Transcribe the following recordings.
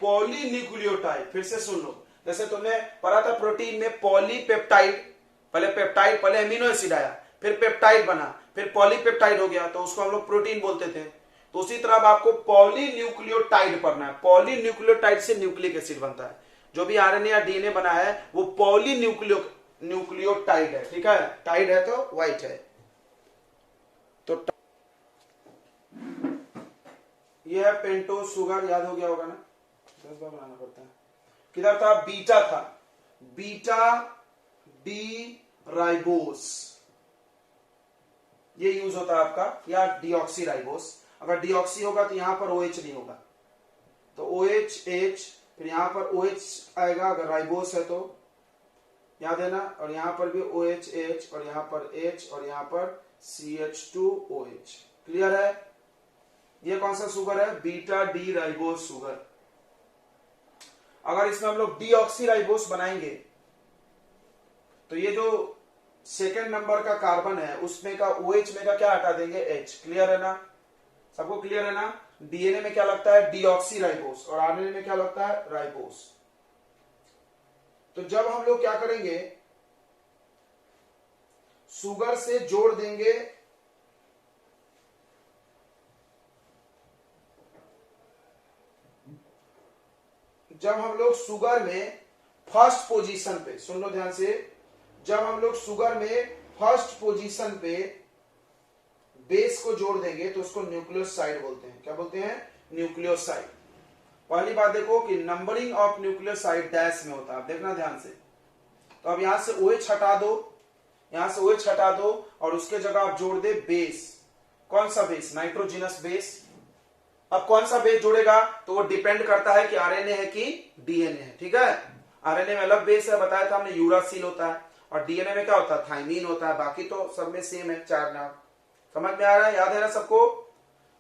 Polynucleotide, फिर से सुन लो, जैसे तुमने पढ़ा था प्रोटीन में पॉलीपेप्टाइड, पहले पेप्टाइड, पहले एमिनो एसिड आया, फिर पेप्टाइड बना, फिर पॉलीपेप्टाइड हो गया, तो उसको हम लोग प्रोटीन बोलते थे। तो उसी तरह अब आपको पॉलीन्यूक्लियोटाइड पढ़ना है। पॉलीन्यूक्लियोटाइड से न्यूक्लिक एसिड बनता है। जो भी आरएनए या डीएनए बना है वो पॉलीन्यूक्लियोटाइड है, ठीक है। टाइड है तो व्हाइट है। तो ये है पेंटोज शुगर, याद हो गया होगा ना, 10 बार बनाना पड़ता है। किधर था? बीटा था, बीटा डी राइबोस, ये यूज होता है आपका, या डीऑक्सी राइबोस। अगर डीऑक्सी होगा तो यहां पर OH नहीं होगा, तो OH H, फिर यहां पर OH आएगा अगर राइबोस है तो, याद है ना। और यहां पर भी OH H, और यहां पर H, और यहां पर CH2OH। क्लियर है? ये कौन सा शुगर है? Beta D ribose sugar. अगर इसमें हम लोग डीऑक्सी राइबोस बनाएंगे तो ये जो सेकेंड नंबर का कार्बन है उसमें का OH में का क्या हटा देंगे? H। क्लियर है ना? सबको क्लियर है ना? डीएनए में क्या लगता है? डीऑक्सी राइबोस, और आरएनए में क्या लगता है? राइबोस। तो जब हम लोग क्या करेंगे, शुगर से जोड़ देंगे जब हम लोग शुगर में फर्स्ट पोजीशन पे, सुन लो ध्यान से, जब हम लोग शुगर में फर्स्ट पोजीशन पे बेस को जोड़ देंगे तो उसको न्यूक्लियोसाइड बोलते हैं। क्या बोलते हैं? न्यूक्लियोसाइड। पहली बात देखो कि नंबरिंग ऑफ न्यूक्लियोसाइड डैश में होता है, आप देखना ध्यान से। तो अब यहां से OH हटा दो, यहां से OH हटा दो, और उसके जगह आप जोड़ दे बेस। कौन सा बेस? Nitrogenous base. अब कौन सा बेस जोड़ेगा तो वो डिपेंड करता है कि आरएनए है कि डीएनए है, ठीक है। आरएनए में अलग बेस है, बताया था हमने, यूरासिल होता है, और डीएनए में क्या होता है? थाइमीन होता है। बाकी तो सब में सेम है, 4 नाम। समझ में आ रहा है? याद है ना सबको?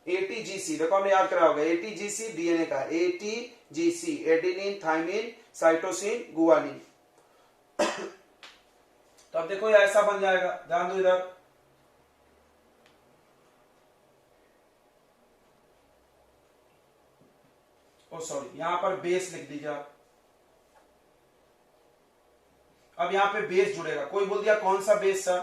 ATGC, देखो हमने याद करा होगा, ATGC डीएनए का, ATGC adenine, thymine, cytosine, guanine. तो अब देखो ये ऐसा बन जाएगा, ध्यान दो इधर। ओ सॉरी, यहां पर बेस लिख दीजिए आप। अब यहां पे बेस जुड़ेगा। कोई बोल दिया कौन सा बेस सर,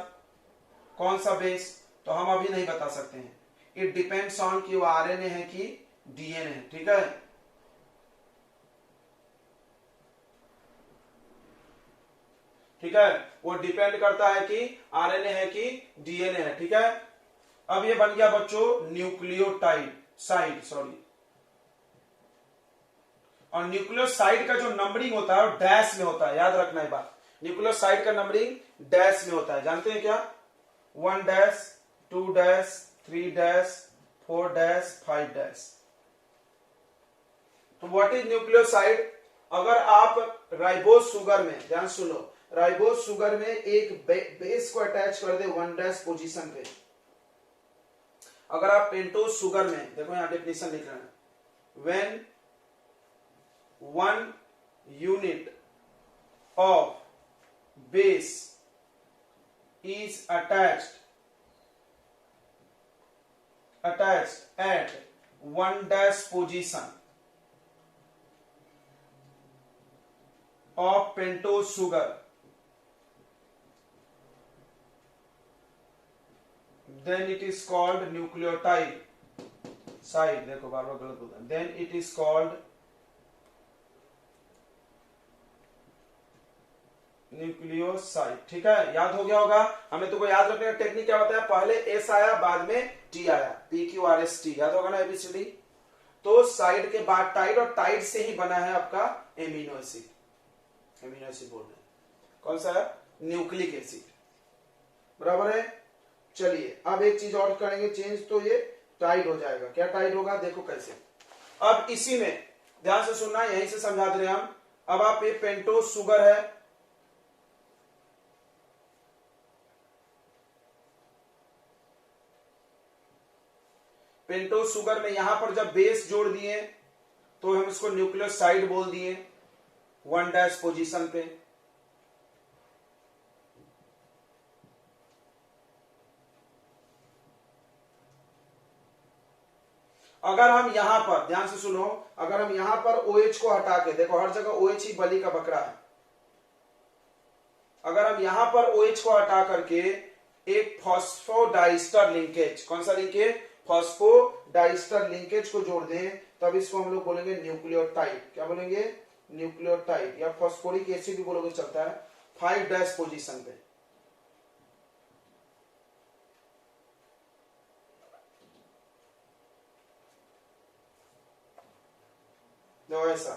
कौन सा बेस, तो हम अभी नहीं बता सकते हैं। इट डिपेंड्स ऑन कि वो आरएनए है कि डीएनए है, ठीक है। ठीक है, वो डिपेंड करता है कि आरएनए है कि डीएनए है, ठीक है। अब ये बन गया बच्चों न्यूक्लियोटाइड साइड, सॉरी। और न्यूक्लियोसाइड का जो नंबरिंग होता है वो डैश में होता है, याद रखना है बात। न्यूक्लियोसाइड का नंबरिंग डैश में होता है, जानते हैं क्या? 1 dash, 2 dash, 3 dash, 4 dash, 5 dash. तो व्हाट इज न्यूक्लियोसाइड? अगर आप राइबोस शुगर में, ध्यान सुनो, राइबोस शुगर में एक बेस को अटैच कर दे 1 डैश पोजीशन पे। अगर आप पेंटोज शुगर में, देखो यहां डेफिनेशन लिख रहे हैं, when 1 unit of base is attached at 1 dash position of pentose sugar, then it is called nucleotide side। देखो बार बार गलत बोलता है। then it is called nucleoside, ठीक है। याद हो गया होगा। हमने तुमको याद रखने का टेक्निक क्या बताया? पहले S आया, बाद में T आया, PQRST, याद होगा ना ABCD। तो साइड के बाद टाइड, और टाइड से ही बना है आपका एमिनो एसिड। एमिनो एसिड बोल रहे हैं, कौन सा है? न्यूक्लिक एसिड, बराबर है। चलिए अब एक चीज और करेंगे चेंज, तो ये टाइड हो जाएगा। क्या टाइड होगा? देखो कैसे। अब इसी में ध्यान से सुनना, यहीं से समझा दे रहे हैं हम। अब आप ये पेंटोज शुगर है, पेंटोज शुगर में यहां पर जब बेस जोड़ दिए तो हम इसको न्यूक्लियोसाइड बोल दिए 1 डैश पोजीशन पे। अगर हम यहां पर ध्यान से सुनो, अगर हम यहां पर OH को हटा के, देखो हर जगह OH ही बलि का बकरा है, अगर हम यहां पर OH को हटा करके एक फॉस्फोडाइस्टर लिंकेज, कौन सा लिंकेज, फॉस्फोडाइस्टर लिंकेज को जोड़ दें, तब इसको हम लोग बोलेंगे न्यूक्लियोटाइड। क्या बोलेंगे, न्यूक्लियोटाइड, या फॉस्फोरिक एसिड भी बोलोगे चलता है, 5' पोजीशन पे। तो ऐसा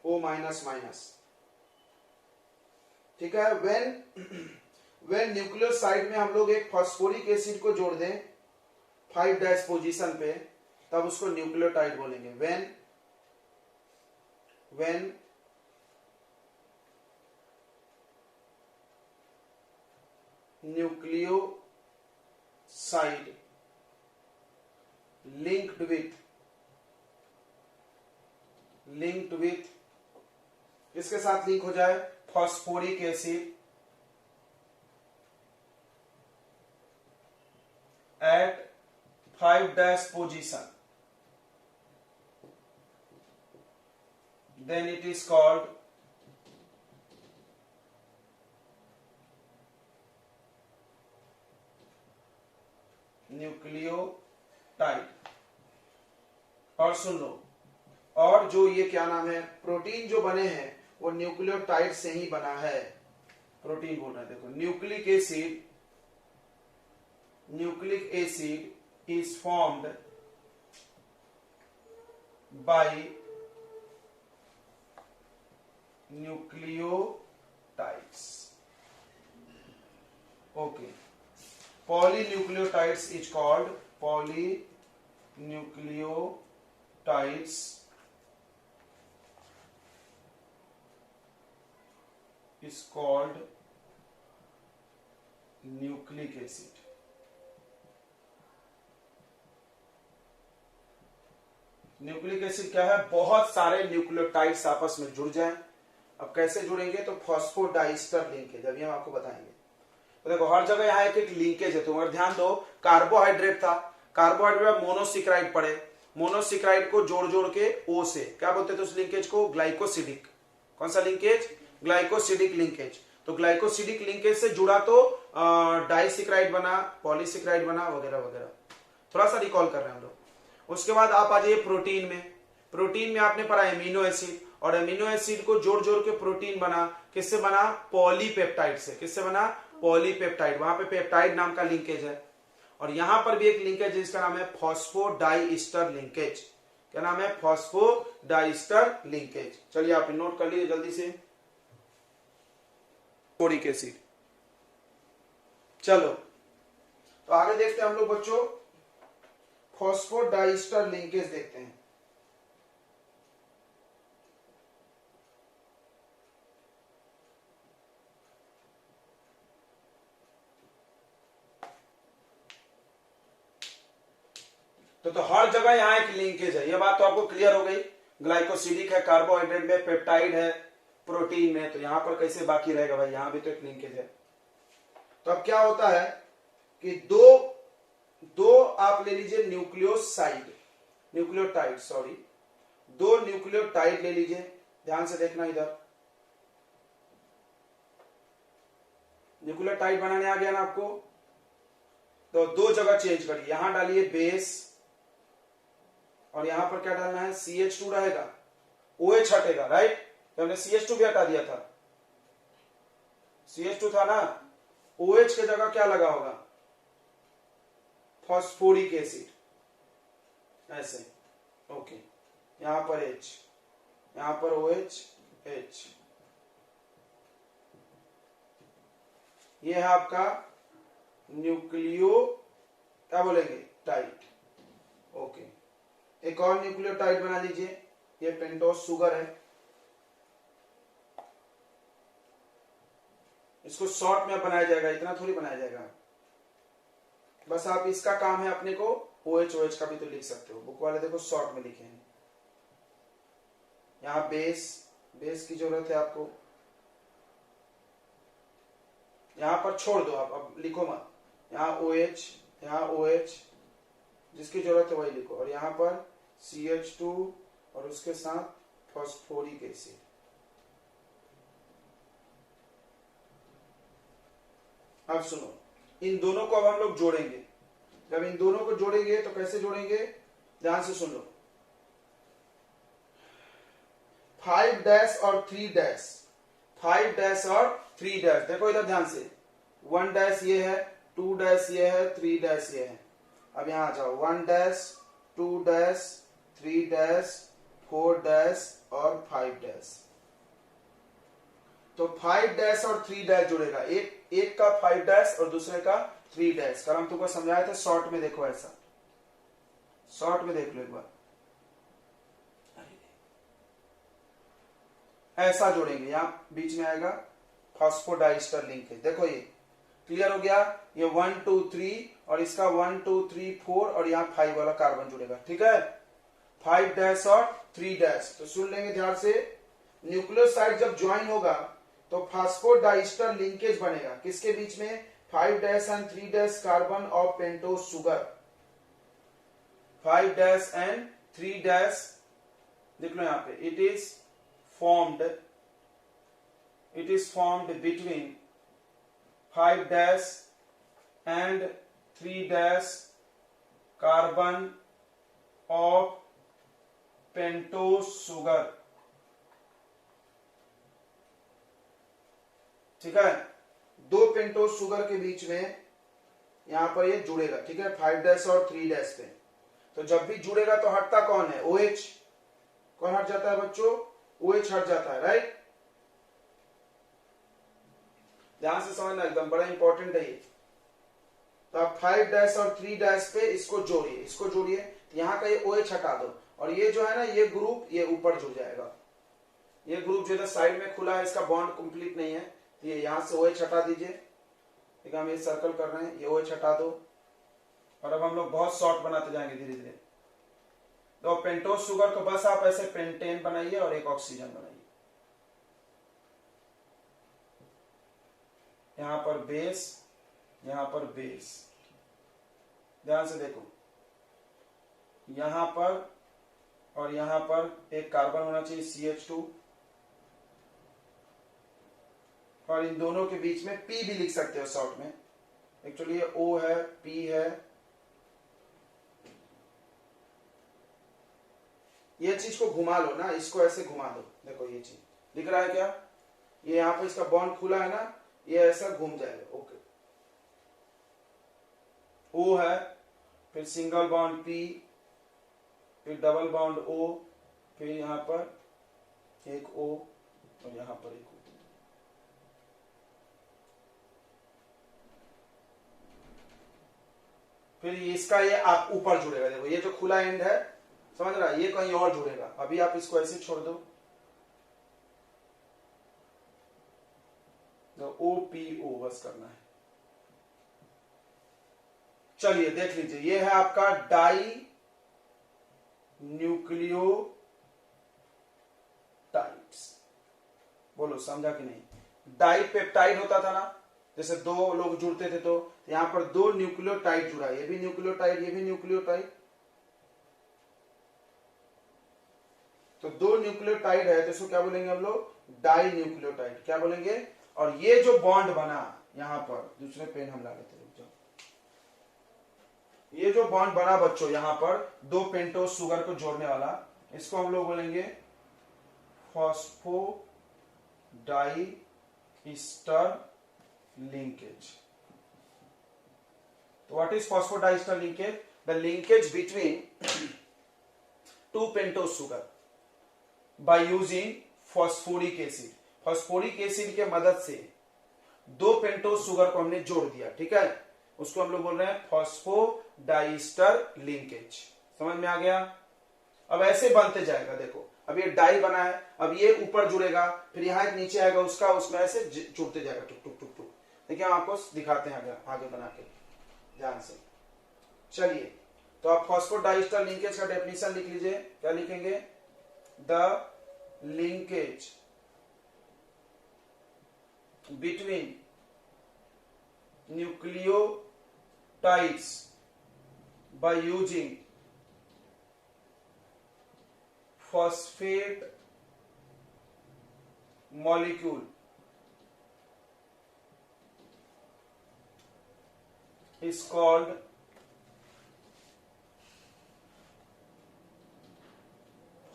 O माइनस, ठीक है। वेन न्यूक्लियोसाइड में हम लोग एक फॉस्फोरिक एसिड को जोड़ दें 5' पोजीशन पे, तब उसको न्यूक्लियोटाइड बोलेंगे। वेन न्यूक्लियोसाइड linked with इसके साथ लिंक हो जाए phosphoric acid at 5' position, then it is called nucleotide. और सुन लो, और जो ये क्या नाम है, प्रोटीन जो बने हैं वो न्यूक्लियोटाइड से ही बना है। प्रोटीन बोल रहा है, देखो nucleic acid is formed by nucleotides. Okay, polynucleotides is called polynucleotides is called nucleic acid। Nucleic acid क्या है, बहुत सारे न्यूक्लियोटाइड्स आपस में जुड़ जाएं। अब कैसे जुड़ेंगे, तो फॉस्फोडाइस्टर लिंकेज, अभी हम आपको बताएंगे। तो देखो हर जगह यहाँ एक लिंकेज है, तो अगर ध्यान दो, कार्बोहाइड्रेट था, कार्बोहाइड्रेट मोनोसिक्राइड पड़े, मोनोसिक्राइड को जोड़ जोड़ के O से क्या बोलते थे उस लिंकेज को, ग्लाइकोसिडिक। कौन सा लिंकेज, ग्लाइकोसिडिक लिंकेज। तो ग्लाइकोसिडिक लिंकेज से जुड़ा तो डाइसिक्राइड बना, पॉलीसिक्राइड बना, वगैरह वगैरह। थोड़ा सा रिकॉल कर रहे हैं हम लोग। उसके बाद आप आ जाइए प्रोटीन में। प्रोटीन में आपने पढ़ा एमिनो एसिड, और एमिनो एसिड को जोड़ जोड़ के प्रोटीन बना, किससे बना, पॉलीपेप्टाइड से। किससे बना, पॉलीपेप्टाइड। वहां पे पेप्टाइड नाम का लिंकेज है। और यहां पर भी एक लिंकेज है जिसका नाम है फॉस्फोडाइस्टर लिंकेज। क्या नाम है, फॉस्फोडाइस्टर लिंकेज। चलिए आप नोट कर लीजिए जल्दी से, फॉस्फोरिक एसिड। चलो तो आगे देखते हैं हम लोग बच्चों, फॉस्फोडाइस्टर लिंकेज देखते हैं। तो हर जगह यहां एक लिंकेज है, यह बात तो आपको क्लियर हो गई। ग्लाइकोसिडिक है कार्बोहाइड्रेट में, पेप्टाइड है प्रोटीन में, तो यहां पर कैसे बाकी रहेगा भाई, यहां भी तो एक लिंकेज है। तो अब क्या होता है कि दो आप ले लीजिए न्यूक्लियोटाइड, सॉरी, 2 न्यूक्लियोटाइड ले लीजिए। ध्यान से देखना इधर, न्यूक्लियोटाइड बनाने आ गया ना आपको, तो 2 जगह चेंज करिए। यहां डालिए बेस, और यहां पर क्या डालना है, CH2 रहेगा, OH हटेगा, राइट। तो हमने CH2 भी हटा दिया था, CH2 था ना, OH की जगह क्या लगा होगा, फॉस्फोरिक एसिड, ऐसे। ओके, यहां पर H, यहां पर OH, H। ये है आपका न्यूक्लियो, क्या बोलेंगे, टाइड। ओके, एक और न्यूक्लियोटाइड बना लीजिए, ये पेंटोस शुगर है। इसको शॉर्ट में बनाया जाएगा, इतना थोड़ी बनाया जाएगा, बस आप इसका काम है अपने को, OH का भी तो लिख सकते हो, बुक वाले देखो शॉर्ट में लिखे हैं। यहां बेस की जरूरत है आपको, यहां पर छोड़ दो आप, अब लिखो मत। यहां OH, यहां OH, जिसकी जरूरत है वही लिखो। और यहाँ पर CH2 और उसके साथ फॉस्फोरिक एसिड। अब सुनो, इन दोनों को अब हम लोग जोड़ेंगे। जब इन दोनों को जोड़ेंगे तो कैसे जोड़ेंगे, ध्यान से सुन लो। 5 और 3 5 और 3 देखो इधर ध्यान से। 1 ये है, 2 ये है, 3 ये है। अब यहां आ जाओ, 1 2 3 4 और 5 तो 5 और 3 जुड़ेगा। एक का 5 और दूसरे का 3 कल हम तुमको समझाया था शॉर्ट में। देखो ऐसा, शॉर्ट में देख लो एक बार, ऐसा जोड़ेंगे। यहां बीच में आएगा फॉस्फोडाइस्टर लिंकेज। देखो ये क्लियर हो गया। ये 1 2 3 और इसका 1 2 3 4 और यहाँ 5 वाला कार्बन जुड़ेगा। ठीक है, 5 और 3 तो सुन लेंगे ध्यान से। न्यूक्लियोसाइड जब ज्वाइन होगा तो फॉस्फोडाइस्टर लिंकेज बनेगा किसके बीच में, 5 and 3 carbon of pentose sugar. 5 and 3 देख लो यहाँ पे, it is formed between 5 and 3 carbon of pentose sugar। ठीक है, 2 पेंटोज शुगर के बीच में यहां पर ये जुड़ेगा। ठीक है, 5 और 3 पे। तो जब भी जुड़ेगा तो हटता कौन है, OH। कौन हट जाता है बच्चों, OH हट जाता है, राइट। ध्यान से समझना, एकदम बड़ा इंपॉर्टेंट है ये। तो आप 5 और 3 पे इसको जोड़िए। तो यहाँ का ये OH हटा दो और ये जो है ना, ये ग्रुप ये ऊपर जुड़ जाएगा। ये ग्रुप जो है साइड में खुला है, इसका बॉन्ड कंप्लीट नहीं है, तो ये यहाँ से OH हटा दीजिए। ठीक है, हम ये सर्कल कर रहे हैं, ये OH हटा दो। और अब हम लोग बहुत शॉर्ट बनाते जाएंगे धीरे धीरे। तो पेंटोज शुगर को बस आप ऐसे पेंटेन बनाइए और एक ऑक्सीजन बनाइए। यहां पर बेस, यहां पर बेस। ध्यान से देखो, यहां पर और यहां पर एक कार्बन होना चाहिए CH2 और इन दोनों के बीच में P भी लिख सकते हो शॉर्ट में। एक्चुअली ये O है, P है। ये चीज को घुमा लो ना, इसको ऐसे घुमा दो। देखो ये चीज दिख रहा है क्या, ये यहाँ पे इसका बॉन्ड खुला है ना, ये ऐसा घूम जाएगा। ओके, O है, फिर सिंगल बॉन्ड P, फिर डबल बॉन्ड O, फिर यहां पर एक O और यहां पर एक O। फिर इसका ये आप ऊपर जुड़ेगा। देखो ये जो खुला एंड है, समझ रहा है, ये कहीं और जुड़ेगा। अभी आप इसको ऐसे छोड़ दो, तो OPO बस करना है। चलिए देख लीजिए, ये है आपका डाई न्यूक्लियोटाइड्स। बोलो समझा कि नहीं। डाई पेप्टाइड होता था ना, जैसे 2 लोग जुड़ते थे तो यहां पर 2 न्यूक्लियोटाइड जुड़ा, ये भी न्यूक्लियोटाइड, ये भी न्यूक्लियोटाइड। तो 2 न्यूक्लियोटाइड है तो इसको क्या बोलेंगे हम लोग, डाई न्यूक्लियोटाइड। क्या बोलेंगे। और ये जो बॉन्ड बना यहां पर, दूसरे पेन हम ला लेते, रुक जाओ। ये जो बॉन्ड बना बच्चों यहां पर 2 पेंटोज शुगर को जोड़ने वाला, इसको हम लोग बोलेंगे फॉस्फोडाइस्टर linkage। तो what is phosphodiester linkage? The linkage between 2 pentose sugar by using phosphoric acid। Phosphoric acid के मदद से 2 पेंटोज शुगर को हमने जोड़ दिया। ठीक है, उसको हम लोग बोल रहे हैं फॉस्फोडाइस्टर लिंकेज। समझ में आ गया। अब ऐसे बनते जाएगा। देखो अब ये डाई बना है, अब ये ऊपर जुड़ेगा, फिर यहाँ एक नीचे आएगा उसका, उसमें ऐसे जुड़ते जाएगा टुक टुक टुक टुक। देखिए हम आपको दिखाते हैं आगे बना के, ध्यान से। चलिए, तो आप फॉस्फोडाइस्टर लिंकेज का डेफिनेशन लिख लीजिए। क्या लिखेंगे, the linkage between nucleotides by using phosphate molecule is called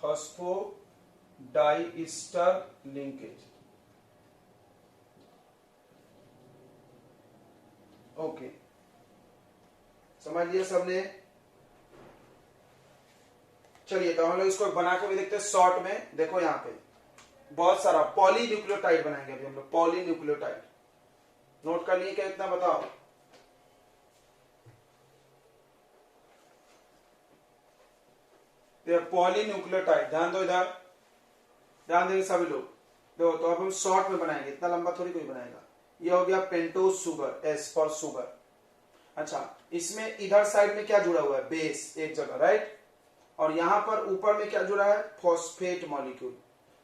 phosphodiester linkage. Okay, समझ लिया सबने? चलिए तो हम लोग इसको बना के भी देखते हैं शॉर्ट में। देखो यहाँ पे बहुत सारा पॉलीन्यूक्लियोटाइड बनाएंगे अभी हम लोग, पॉलीन्यूक्लियोटाइड। नोट कर लिए क्या इतना बताओ? पॉलीन्यूक्लियोटाइड, ध्यान दो इधर, ध्यान देंगे सभी लोग। देखो तो अब हम शॉर्ट में बनाएंगे, इतना लंबा थोड़ी कोई बनाएगा। ये हो गया pentose sugar, S for sugar. अच्छा, इसमें इधर साइड में क्या जुड़ा हुआ है? बेस एक जगह, राइट। और यहां पर ऊपर में क्या जुड़ा है? Phosphate molecule.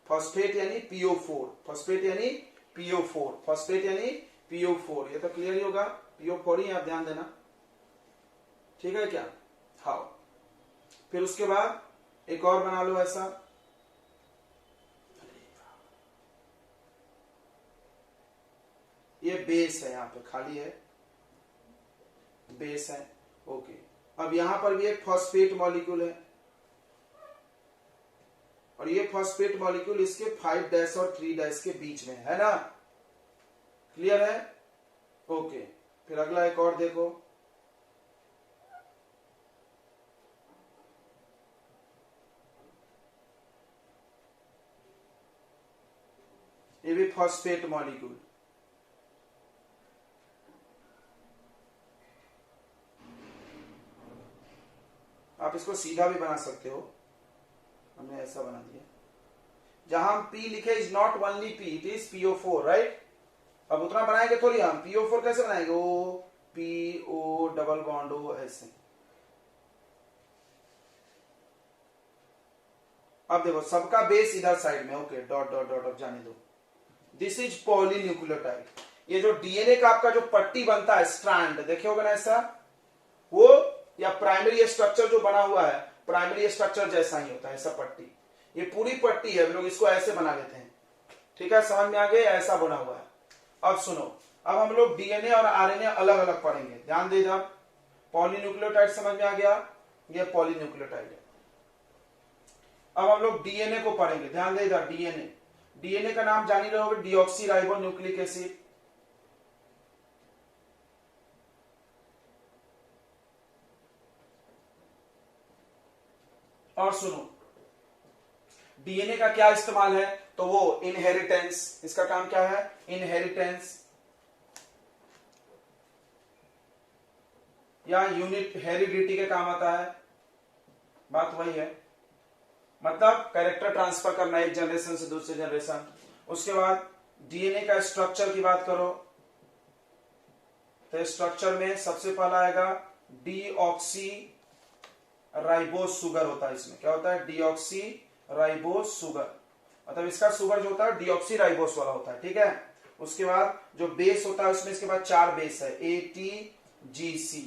फॉस्फेट यानी PO4, फॉस्फेट यानी PO4, फॉस्फेट यानी PO4। ये तो क्लियर ही होगा, PO4 ही आप ध्यान देना, ठीक है क्या? हाँ, फिर उसके बाद एक और बना लो ऐसा। ये बेस है, यहां पे खाली है, बेस है। ओके, अब यहां पर भी एक फॉस्फेट मॉलिक्यूल है, और ये फॉस्फेट मॉलिक्यूल इसके 5' और 3' के बीच में है ना? क्लियर है? ओके, फिर अगला एक और देखो। ये भी फॉस्फेट मॉलिक्यूल। आप इसको सीधा भी बना सकते हो, हमने ऐसा बना दिया। जहां हम P लिखे is not only P, it is PO4, right. अब उतना बनाएंगे थोड़ी हम। PO4 कैसे बनाएंगे? O PO double bond O, ऐसे। अब देखो सबका बेस इधर साइड में, ओके, डॉट डॉट डॉट अब जाने दो। This is polynucleotide. ये जो डीएनए का आपका जो पट्टी बनता है, स्ट्रैंड, देखे होगा ना ऐसा, वो या प्राइमरी स्ट्रक्चर जो बना हुआ है, प्राइमरी स्ट्रक्चर जैसा ही होता है ऐसा पट्टी। ये पूरी पट्टी है, हम लोग इसको ऐसे बना लेते हैं, ठीक है? समझ में आ गया? ऐसा बना हुआ है। अब सुनो, अब हम लोग डीएनए और आरएनए अलग अलग पढ़ेंगे, ध्यान दे इधर। पॉलीन्यूक्लियोटाइड समझ में आ गया, ये पॉलीन्यूक्लियोटाइड है। अब हम लोग डीएनए को पढ़ेंगे, ध्यान दे इधर। डीएनए, डीएनए का नाम जान ही रहे होगे, डीऑक्सी राइबो न्यूक्लिक एसिड। और सुनो, डीएनए का क्या इस्तेमाल है? तो वो इनहेरिटेंस, इसका काम क्या है? इनहेरिटेंस या यूनिट हेरिडिटी के काम आता है। बात वही है, मतलब कैरेक्टर ट्रांसफर करना एक जनरेशन से दूसरे जनरेशन। उसके बाद डीएनए का स्ट्रक्चर की बात करो तो स्ट्रक्चर में सबसे पहला आएगा डीऑक्सी राइबोस शुगर होता है। इसमें क्या होता है? डीऑक्सी राइबोस शुगर, मतलब इसका शुगर जो होता है डीऑक्सी राइबोस वाला होता है, ठीक है? उसके बाद जो बेस होता है उसमें इसके बाद 4 बेस है, ATGC,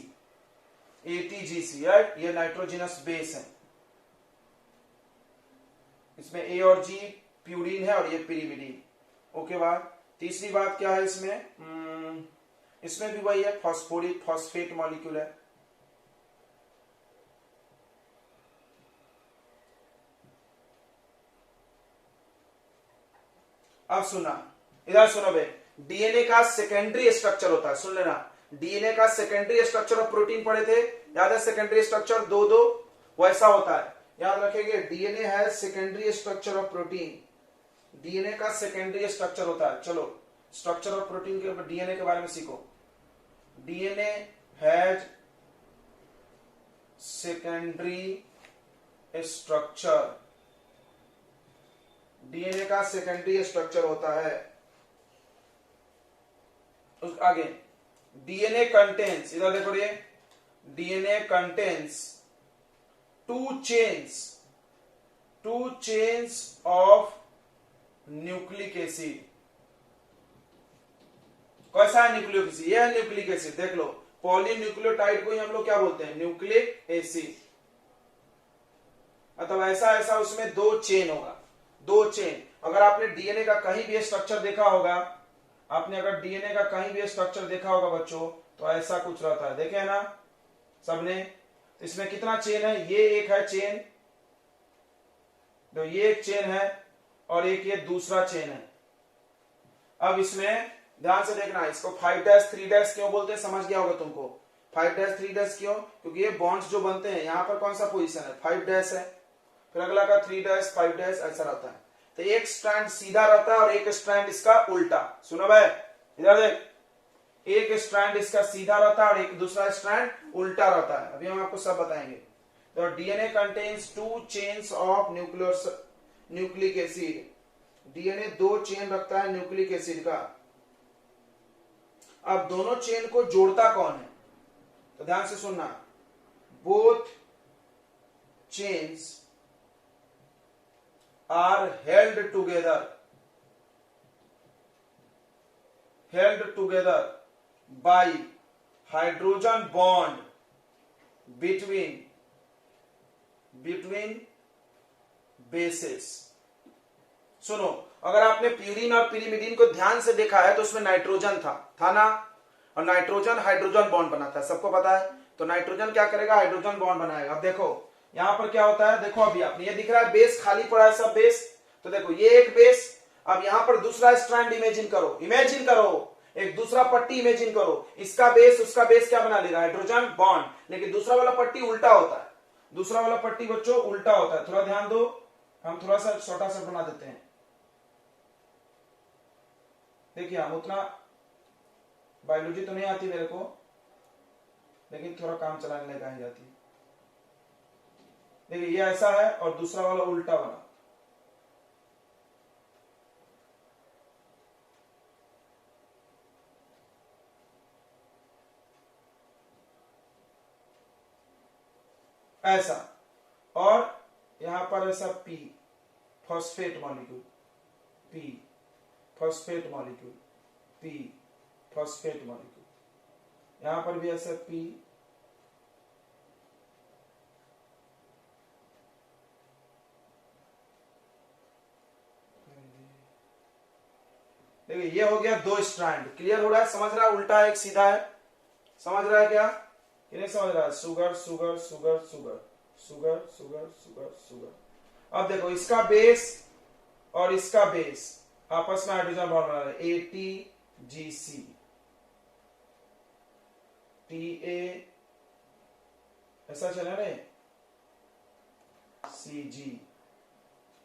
ATGC, राइट। ये नाइट्रोजिनस बेस है, इसमें A और G प्यूरिन है और ये पिरिमिडीन। ओके, बाद तीसरी बात क्या है इसमें? इसमें भी वही है, फॉस्फेट मॉलिक्यूल है। अब सुना, इधर सुनो बे, डीएनए का सेकेंडरी स्ट्रक्चर होता है, सुन लेना। डीएनए का सेकेंडरी स्ट्रक्चर ऑफ प्रोटीन पढ़े थे, याद है? सेकेंडरी स्ट्रक्चर 2-2 वैसा होता है, याद रखेंगे। डीएनए है secondary structure of protein, DNA का सेकेंडरी स्ट्रक्चर होता है। चलो स्ट्रक्चर ऑफ प्रोटीन के डीएनए के बारे में सीखो। DNA has secondary structure, DNA का सेकेंडरी स्ट्रक्चर होता है। आगे डीएनए कंटेन्स, इधर देखो, ये DNA contains two chains of nucleic acid. कैसा है न्यूक्लिक एसिड? यह है न्यूक्लिक एसिड, देख लो। पॉलीन्यूक्लियोटाइड को ही हम लोग क्या बोलते हैं, न्यूक्लिक एसिड। मतलब ऐसा ऐसा उसमें दो चेन होगा, दो चेन। अगर आपने डीएनए का कहीं भी स्ट्रक्चर देखा होगा, आपने अगर डीएनए का कहीं भी स्ट्रक्चर देखा होगा बच्चों, तो ऐसा कुछ रहता है, देखे ना सबने। तो इसमें कितना चेन है, ये एक है चेन, तो ये एक चेन है, और एक ये दूसरा चेन है। अब इसमें ध्यान से देखना, इसको 5' 3' क्यों बोलते हैं, समझ गया होगा तुमको। 5' 3' क्यों, क्योंकि ये बॉन्ड्स जो बनते हैं, यहां पर कौन सा पोजीशन है, 5' है, फिर अगला का 3' 5' ऐसा रहता है। तो एक स्ट्रैंड सीधा रहता है और एक स्ट्रैंड इसका उल्टा। सुनो भाई, इधर देख, एक स्ट्रैंड इसका सीधा रहता है और एक दूसरा स्ट्रैंड उल्टा रहता है। अभी हम आपको सब बताएंगे। तो DNA contains 2 chains of nucleic acid. DNA 2 chain रखता है न्यूक्लिक एसिड का। अब दोनों चेन को जोड़ता कौन है, तो ध्यान से सुनना। Both chains are held together by hydrogen bond between bases। सुनो, अगर आपने प्यूरिन और पिरिमिडीन को ध्यान से देखा है तो उसमें नाइट्रोजन था ना, और नाइट्रोजन हाइड्रोजन बॉन्ड बनाता है, सबको पता है। तो नाइट्रोजन क्या करेगा, हाइड्रोजन बॉन्ड बनाएगा। अब देखो यहां पर क्या होता है, देखो अभी आपने ये दिख रहा है बेस खाली पड़ा है, सब बेस। तो देखो ये एक बेस, अब यहां पर दूसरा स्ट्रैंड इमेजिन करो, एक दूसरा पट्टी इमेजिन करो, इसका बेस उसका बेस क्या बना लेगा, हाइड्रोजन बॉन्ड। लेकिन दूसरा वाला पट्टी उल्टा होता है, दूसरा वाला पट्टी बच्चों उल्टा होता है। थोड़ा ध्यान दो, हम थोड़ा सा छोटा सा बना देते हैं। देखिए हम उतना बायोलॉजी तो नहीं आती मेरे को, लेकिन थोड़ा काम चलाने लगा ही जाती है। देखिए ये ऐसा है और दूसरा वाला उल्टा बना। ऐसा, और यहां पर ऐसा P phosphate molecule, P phosphate molecule, P phosphate molecule. यहां पर भी ऐसा पी, देखिए ये हो गया दो स्ट्रैंड। क्लियर हो रहा है, समझ रहा है, उल्टा है एक सीधा है, समझ रहा है क्या, ये नहीं समझ रहा है। Sugar sugar sugar sugar sugar sugar sugar sugar. अब देखो इसका बेस और इसका बेस आपस में हाइड्रोजन बॉन्ड बना रहे हैं, ATGC, TA ऐसा चला रहे, CG।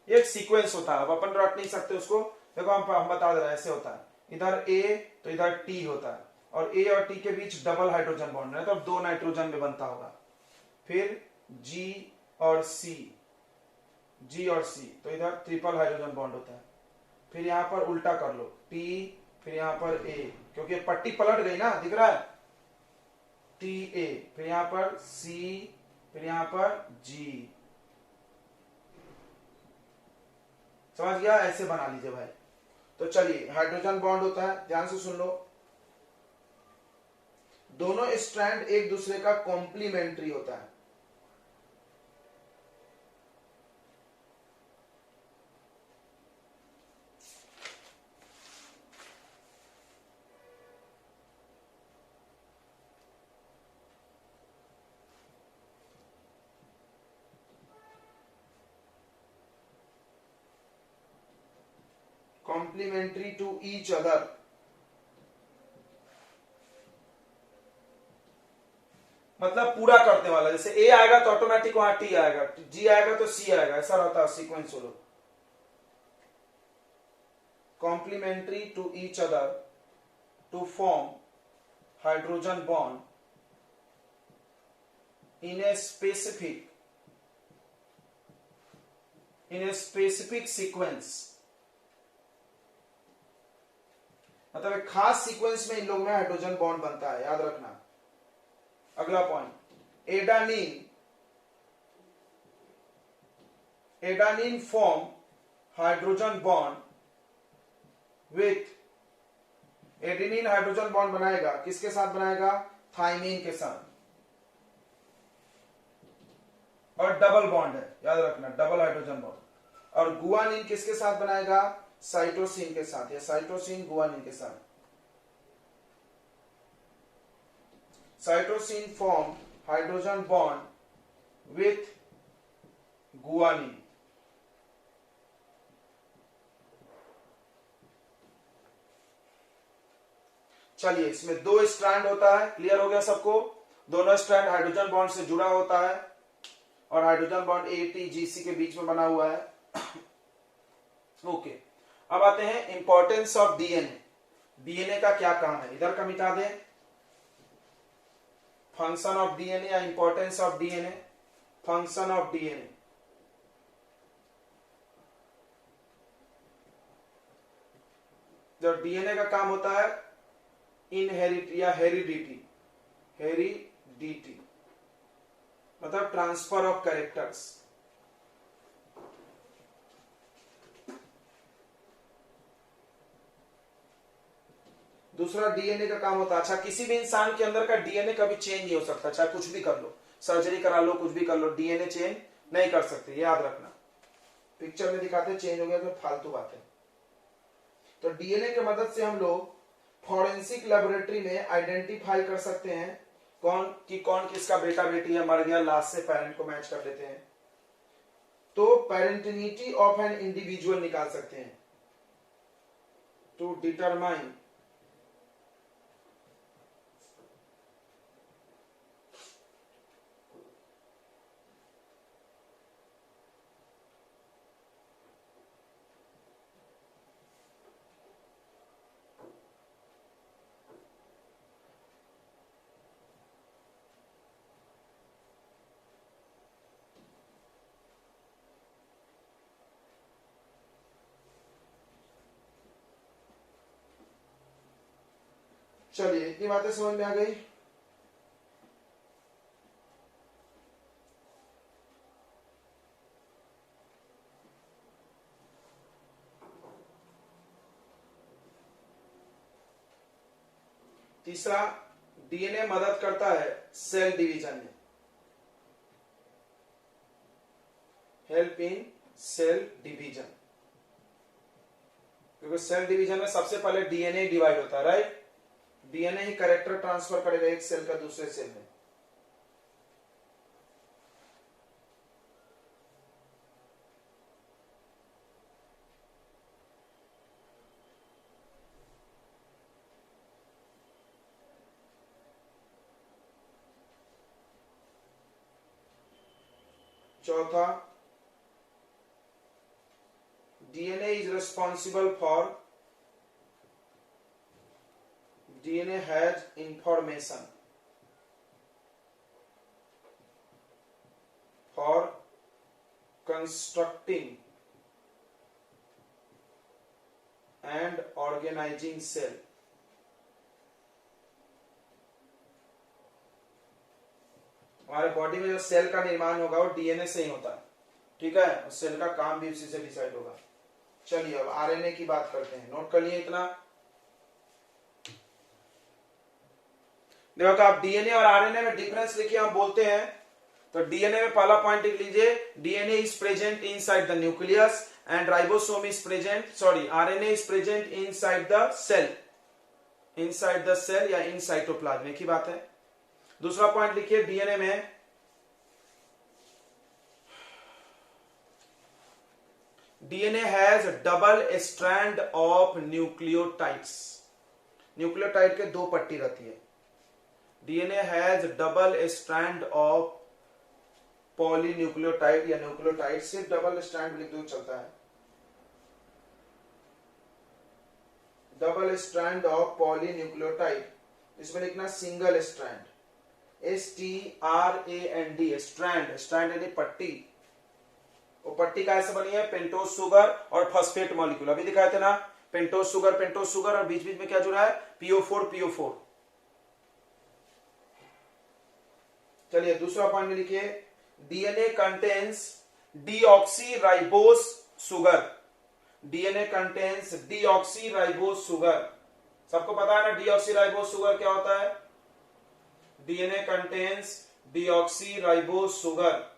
एक सीक्वेंस होता है, अब अपन रट नहीं सकते उसको। देखो हम बता दे रहे हैं, ऐसे होता है, इधर A तो इधर T होता है, और A और T के बीच डबल हाइड्रोजन बॉन्ड है, तो अब 2 नाइट्रोजन में बनता होगा। फिर G और C, तो इधर ट्रिपल हाइड्रोजन बॉन्ड होता है। फिर यहां पर उल्टा कर लो, T, फिर यहां पर A, क्योंकि पट्टी पलट गई ना, दिख रहा है, TA, फिर यहां पर C, फिर यहां पर G। समझ गया, ऐसे बना लीजिए भाई। तो चलिए, हाइड्रोजन बॉन्ड होता है, ध्यान से सुन लो। दोनों स्ट्रैंड एक दूसरे का कॉम्प्लीमेंट्री होता है। Complementary to each other. मतलब पूरा करने वाला, जैसे ए आएगा तो ऑटोमेटिक वहां टी आएगा, जी आएगा तो सी आएगा, ऐसा रहता है सीक्वेंस। बोलो, complementary to each other to form hydrogen bond in a specific sequence. मतलब एक खास सीक्वेंस में इन लोगों में हाइड्रोजन बॉन्ड बनता है, याद रखना। अगला point, adenine form hydrogen bond with, adenine hydrogen bond बनाएगा, किसके साथ बनाएगा, थाइमीन के साथ, और डबल बॉन्ड है, याद रखना, डबल हाइड्रोजन बॉन्ड। और गुआनिन किसके साथ बनाएगा? साइटोसिन के साथ, या साइटोसिन गुआनिन के साथ। Cytosine form hydrogen bond with guanine. चलिए, इसमें दो स्ट्रैंड होता है, क्लियर हो गया सबको? दोनों स्ट्रैंड हाइड्रोजन बॉन्ड से जुड़ा होता है और हाइड्रोजन बॉन्ड ATGC के बीच में बना हुआ है। ओके, अब आते हैं इंपॉर्टेंस ऑफ डीएनए। डीएनए का क्या काम है? इधर का मिटा दें, फंक्शन ऑफ डीएनए या importance of DNA. Function of DNA, जो डीएनए का काम होता है इनहेरिट या हेरिडिटी। हेरिडिटी मतलब ट्रांसफर ऑफ कैरेक्टर्स। दूसरा डीएनए का काम होता है, अच्छा, किसी भी इंसान के अंदर का डीएनए कभी चेंज नहीं हो सकता, चाहे कुछ भी कर लो, सर्जरी करा लो, कुछ भी कर लो, डीएनए चेंज नहीं कर सकते, याद रखना। पिक्चर में दिखाते चेंज हो गया तो फालतू बात है। तो डीएनए की मदद से हम लोग फॉरेंसिक लेबोरेटरी में आइडेंटिफाई कर सकते हैं कौन किसका बेटा बेटी है, मर गया, लाश से पेरेंट को मैच कर लेते हैं, तो पेरेंटिनिटी ऑफ एन इंडिविजुअल निकाल सकते हैं। टू डिटरमाइन चलिए, इतनी बातें समझ में आ गई। तीसरा, डीएनए मदद करता है सेल डिवीजन में, हेल्प इन सेल डिवीजन, क्योंकि सेल डिवीजन में सबसे पहले डीएनए डिवाइड होता है, राइट? डीएनए ही कैरेक्टर ट्रांसफर करेगा एक सेल का दूसरे सेल में। चौथा, DNA is responsible for, DNA has information for constructing and organizing cell। हमारे बॉडी में जो सेल का निर्माण होगा वो डीएनए से ही होता है, ठीक है? और सेल का काम भी उसी से डिसाइड होगा। चलिए, अब आरएनए की बात करते हैं, नोट कर लिए इतना? देखो, तो आप डीएनए और आरएनए में डिफरेंस लिखिए, हम बोलते हैं। तो डीएनए में पहला पॉइंट लिख लीजिए, DNA is present inside the nucleus and ribosome is present, sorry, RNA is present inside the cell, inside the cell या इन साइटोप्लाज्म, एक ही बात है। दूसरा पॉइंट लिखिए, डीएनए में DNA has double strand of nucleotides. Nucleotide के दो पट्टी रहती है। DNA has double strand of polynucleotide या न्यूक्लियोटाइड, सिर्फ डबल स्ट्रैंड लिख दो चलता है। डबल स्ट्रैंड ऑफ पॉलीन्यूक्लियोटाइड, इसमें लिखना single strand, STRAND, strand, strand यानी पट्टी। वो पट्टी कैसे बनी है? पेंटोज शुगर और फॉस्फेट मॉलिक्यूल, अभी दिखाए थे ना, पेंटोज शुगर और बीच बीच में क्या जुड़ा है? PO4। चलिए, दूसरा पॉइंट में लिखिए, DNA contains deoxyribose sugar. DNA contains deoxyribose sugar. सबको पता है ना डीऑक्सीराइबोस शुगर क्या होता है? DNA contains deoxyribose sugar.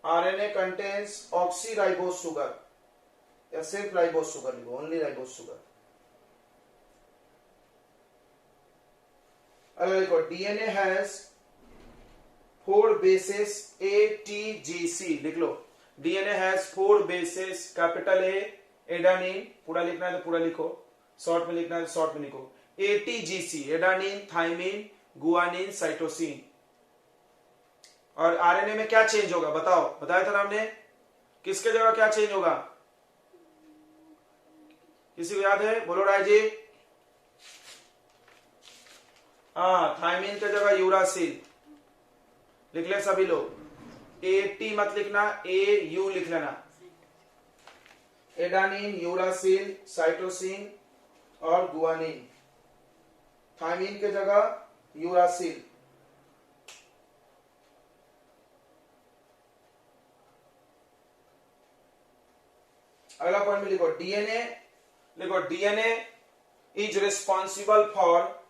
RNA contains oxy ribose sugar, या सिर्फ राइबोस सुगर लिखो, ओनली राइबोस सुगर। अगर देखो डीएनए हैज 4 bases ATGC, लिख लो। DNA has 4 bases, capital A adenine, पूरा लिखना है तो पूरा लिखो, शॉर्ट में लिखना है तो शॉर्ट में लिखो। ATGC adenine, thymine, guanine, cytosine. और आरएनए में क्या चेंज होगा बताओ, बताया था ना हमने, किसके जगह क्या चेंज होगा, किसी को याद है, बोलो राय जी। हाँ, थाइमिन के जगह यूरासिल लिख ले सभी लोग। एटी मत लिखना, ए यू लिख लेना। एडानिन, यूरासिल, साइटोसिन और गुआनिन। थाइमिन के जगह यूरासिल। अगला पॉइंट में लिखो डीएनए, लिखो DNA is responsible for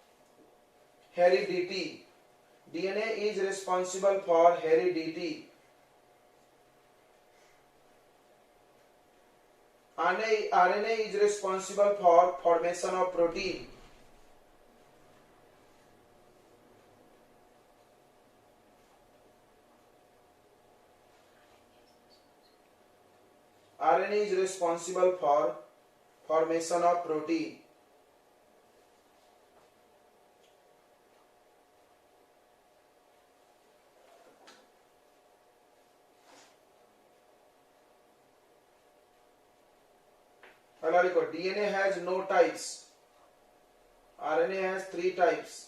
heredity. DNA is responsible for heredity. RNA is responsible for formation of protein. RNA is responsible for formation of protein. अगला लिखो DNA has no types. RNA has 3 types.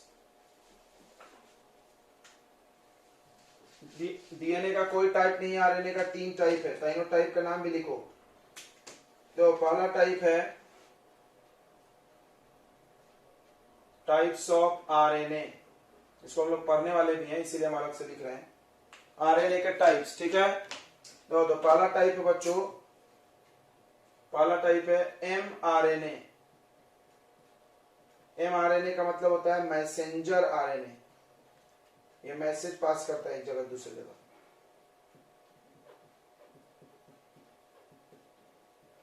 DNA का कोई type नहीं है, RNA का 3 type है। तीनों type का नाम भी लिखो। तो पहला टाइप है टाइप्स ऑफ आरएनए, इसको हम लोग पढ़ने वाले भी हैं इसीलिए हम अलग से लिख रहे हैं। आरएनए के टाइप्स, ठीक है। तो पहला टाइप है बच्चों, पहला टाइप है एमआरएनए। एमआरएनए का मतलब होता है मैसेंजर आरएनए, ये मैसेज पास करता है एक जगह दूसरी जगह।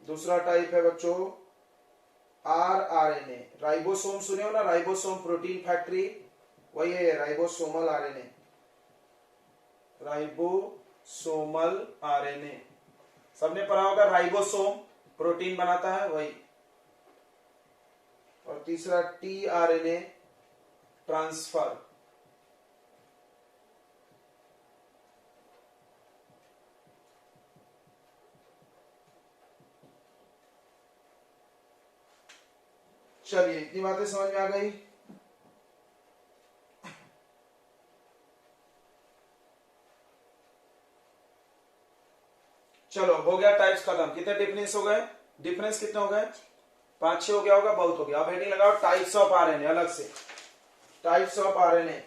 दूसरा टाइप है बच्चों आरआरएनए। राइबोसोम सुने हो ना, राइबोसोम प्रोटीन फैक्ट्री, वही है राइबोसोमल आरएनए। राइबोसोमल आरएनए सबने पढ़ा होगा, राइबोसोम प्रोटीन बनाता है वही। और तीसरा टीआरएनए ट्रांसफर। चलिए, इतनी बातें समझ में आ गई। चलो हो गया टाइप्स खत्म। कितने डिफरेंस हो गए, डिफरेंस कितने हो गए, 5-6 हो गया होगा, बहुत हो गया। अब हेडिंग लगाओ टाइप्स ऑफ आरएनए अलग से। Types of RNA.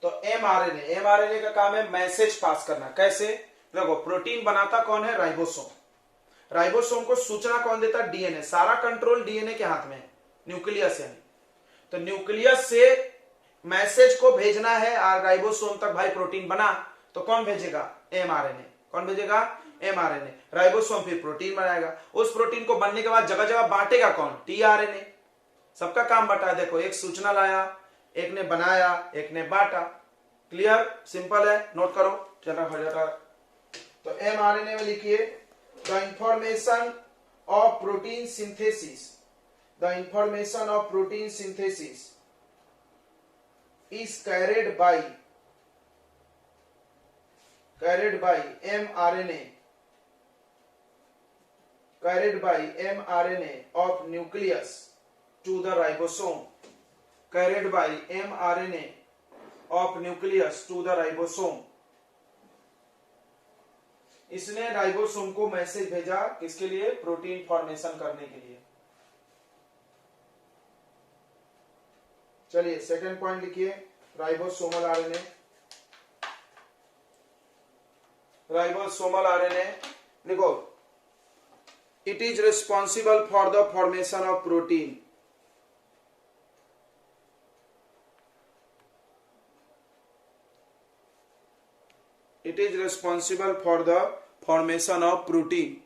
तो एमआरएनए, एमआरएनए का काम है मैसेज पास करना। कैसे, देखो प्रोटीन बनाता कौन है, राइबोसोम। राइबोसोम को सूचना कौन देता, डीएनए। सारा कंट्रोल डीएनए के हाथ में है, न्यूक्लियस है। तो न्यूक्लियस से मैसेज को भेजना है राइबोसोम तक, भाई प्रोटीन बना, तो कौन भेजेगा, एमआरएनए। कौन भेजेगा, एमआरएनए। राइबोसोम फिर प्रोटीन बनाएगा। उस प्रोटीन को बनने के बाद जगह जगह बांटेगा कौन, टीआरएनए। सबका काम बटा है। देखो एक सूचना लाया, एक ने बनाया, एक ने बांटा। क्लियर, सिंपल है, नोट करो। चलो हो जाता। तो एमआरएनए में लिखिए the information of protein synthesis, the information of protein synthesis is carried by mRNA, carried by mRNA of nucleus to the ribosome, carried by mRNA of nucleus to the ribosome। इसने ribosome को message भेजा किसके लिए, protein formation करने के लिए। चलिए second point लिखिए, राइबोसोमल आरएनए। राइबोसोमल आरएनए लिखो, it is responsible for the formation of protein. It is responsible for the formation of protein.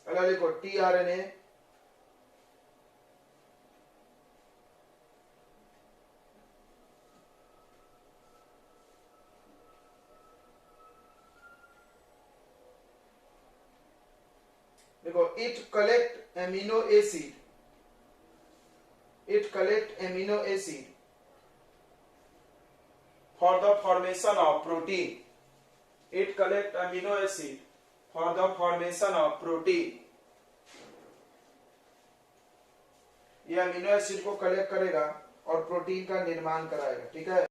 अगला लिखो टीआरएनए। देखो, it collect amino acid, it collect amino acid for the formation of protein, it collect amino acid for the formation of protein. ये amino acid को collect करेगा और protein का निर्माण कराएगा, ठीक है।